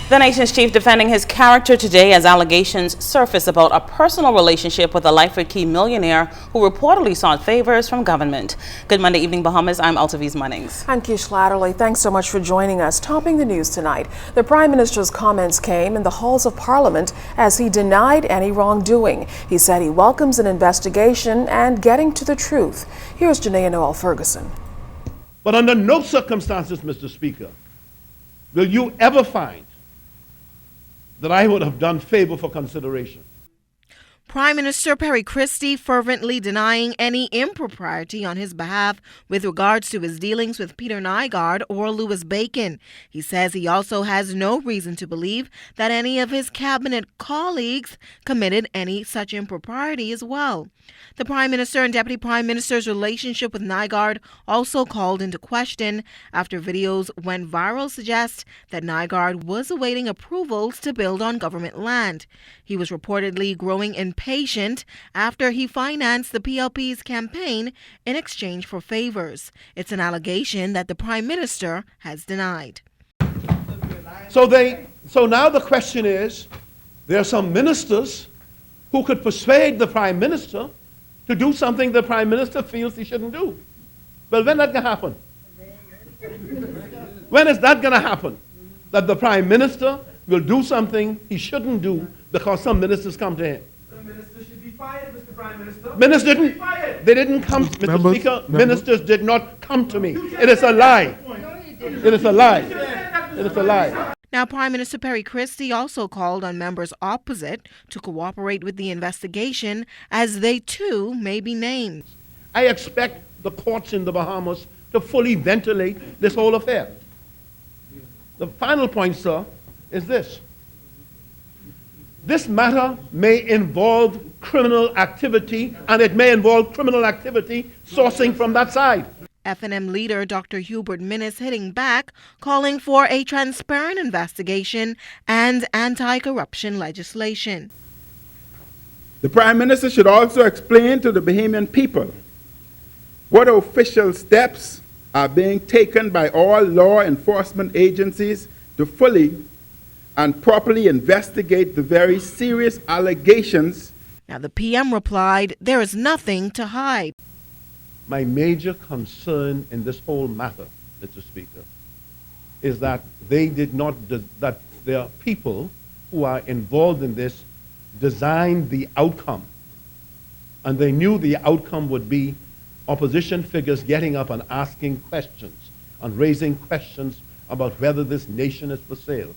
The nation's chief defending his character today as allegations surface about a personal relationship with a Lyford Key millionaire who reportedly sought favors from government. Good Monday evening, Bahamas. I'm Altaviz Munnings. I'm Kish Latterly. Thanks so much for joining us. Topping the news tonight, the Prime Minister's comments came in the halls of Parliament as he denied any wrongdoing. He said he welcomes an investigation and getting to the truth. Here's Janaea Noel Ferguson. But under no circumstances, Mr. Speaker, will you ever find that I would have done favor for consideration. Prime Minister Perry Christie fervently denying any impropriety on his behalf with regards to his dealings with Peter Nygard or Louis Bacon. He says he also has no reason to believe that any of his cabinet colleagues committed any such impropriety as well. The Prime Minister and Deputy Prime Minister's relationship with Nygard also called into question after videos went viral suggest that Nygard was awaiting approvals to build on government land. He was reportedly growing impatient after he financed the PLP's campaign in exchange for favors. It's an allegation that the Prime Minister has denied. So now the question is, there are some ministers who could persuade the Prime Minister to do something the Prime Minister feels he shouldn't do. Well, when that going to happen? When is that going to happen? That the Prime Minister will do something he shouldn't do because some ministers come to him. The minister should be fired, Mr. Prime Minister. Ministers didn't. They didn't come, Mr. Speaker. Ministers did not come to me. It is a lie. It is a lie. It is a lie. Now, Prime Minister Perry Christie also called on members opposite to cooperate with the investigation as they too may be named. I expect the courts in the Bahamas to fully ventilate this whole affair. The final point, sir, is this. This matter may involve criminal activity, and it may involve criminal activity sourcing from that side. FNM leader Dr. Hubert Minnis hitting back, calling for a transparent investigation and anti-corruption legislation. The Prime Minister should also explain to the Bahamian people what official steps are being taken by all law enforcement agencies to fully and properly investigate the very serious allegations. Now, the PM replied, there is nothing to hide. My major concern in this whole matter, Mr. Speaker, is that that there are people who are involved in this designed the outcome. And they knew the outcome would be opposition figures getting up and asking questions and raising questions about whether this nation is for sale,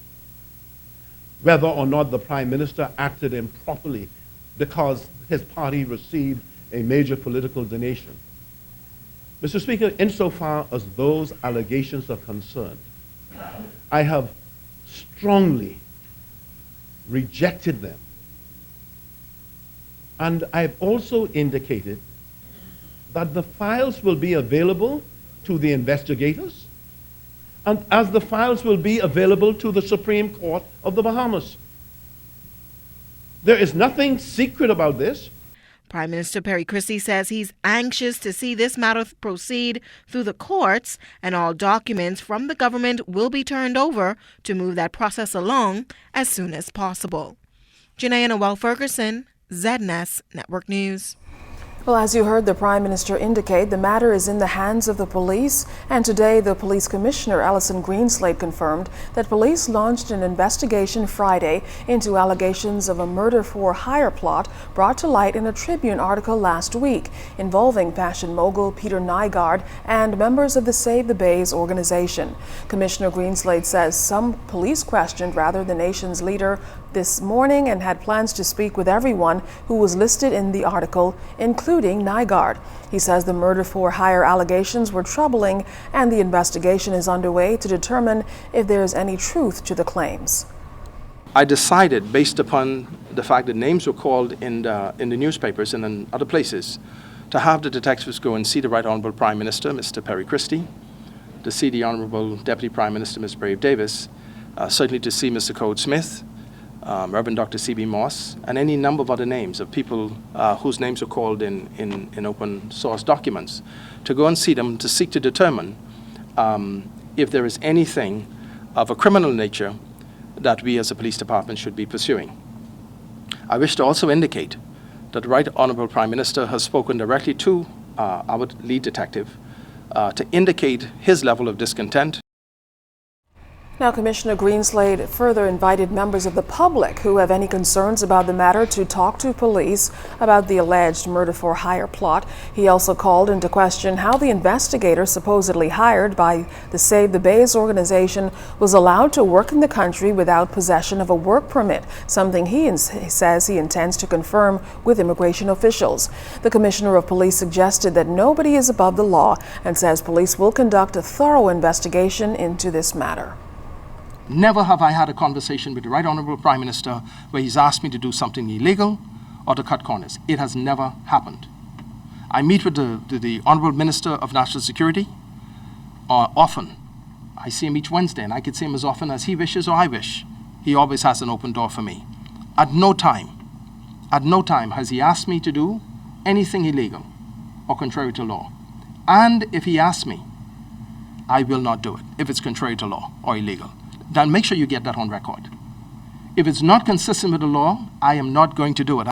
whether or not the Prime Minister acted improperly because his party received a major political donation. Mr. Speaker, insofar as those allegations are concerned, I have strongly rejected them. And I've also indicated that the files will be available to the investigators, and as the files will be available to the Supreme Court of the Bahamas. There is nothing secret about this. Prime Minister Perry Christie says he's anxious to see this matter proceed through the courts, and all documents from the government will be turned over to move that process along as soon as possible. Janaea Noel Ferguson, ZNS Network News. Well, as you heard the Prime Minister indicate, the matter is in the hands of the police, and today the Police Commissioner Alison Greenslade confirmed that police launched an investigation Friday into allegations of a murder-for-hire plot brought to light in a Tribune article last week involving fashion mogul Peter Nygard and members of the Save the Bays organization. Commissioner Greenslade says some police questioned the nation's leader this morning and had plans to speak with everyone who was listed in the article, including Nygard. He says the murder-for-hire allegations were troubling and the investigation is underway to determine if there is any truth to the claims. I decided, based upon the fact that names were called in the newspapers and in other places, to have the detectives go and see the Right Honourable Prime Minister, Mr. Perry Christie, to see the Honourable Deputy Prime Minister, Ms. Brave Davis, certainly to see Mr. Code Smith, Reverend Dr. C.B. Moss, and any number of other names of people whose names are called in open source documents, to go and see them to seek to determine if there is anything of a criminal nature that we as a police department should be pursuing. I wish to also indicate that the Right Honourable Prime Minister has spoken directly to our lead detective to indicate his level of discontent. Now, Commissioner Greenslade further invited members of the public who have any concerns about the matter to talk to police about the alleged murder-for-hire plot. He also called into question how the investigator supposedly hired by the Save the Bays organization was allowed to work in the country without possession of a work permit, something he says he intends to confirm with immigration officials. The Commissioner of Police suggested that nobody is above the law and says police will conduct a thorough investigation into this matter. Never have I had a conversation with the Right Honourable Prime Minister where he's asked me to do something illegal or to cut corners. It has never happened. I meet with the Honourable Minister of National Security often. I see him each Wednesday, and I could see him as often as he wishes or I wish. He always has an open door for me. At no time has he asked me to do anything illegal or contrary to law. And if he asks me, I will not do it if it's contrary to law or illegal. Then make sure you get that on record. If it's not consistent with the law, I am not going to do it.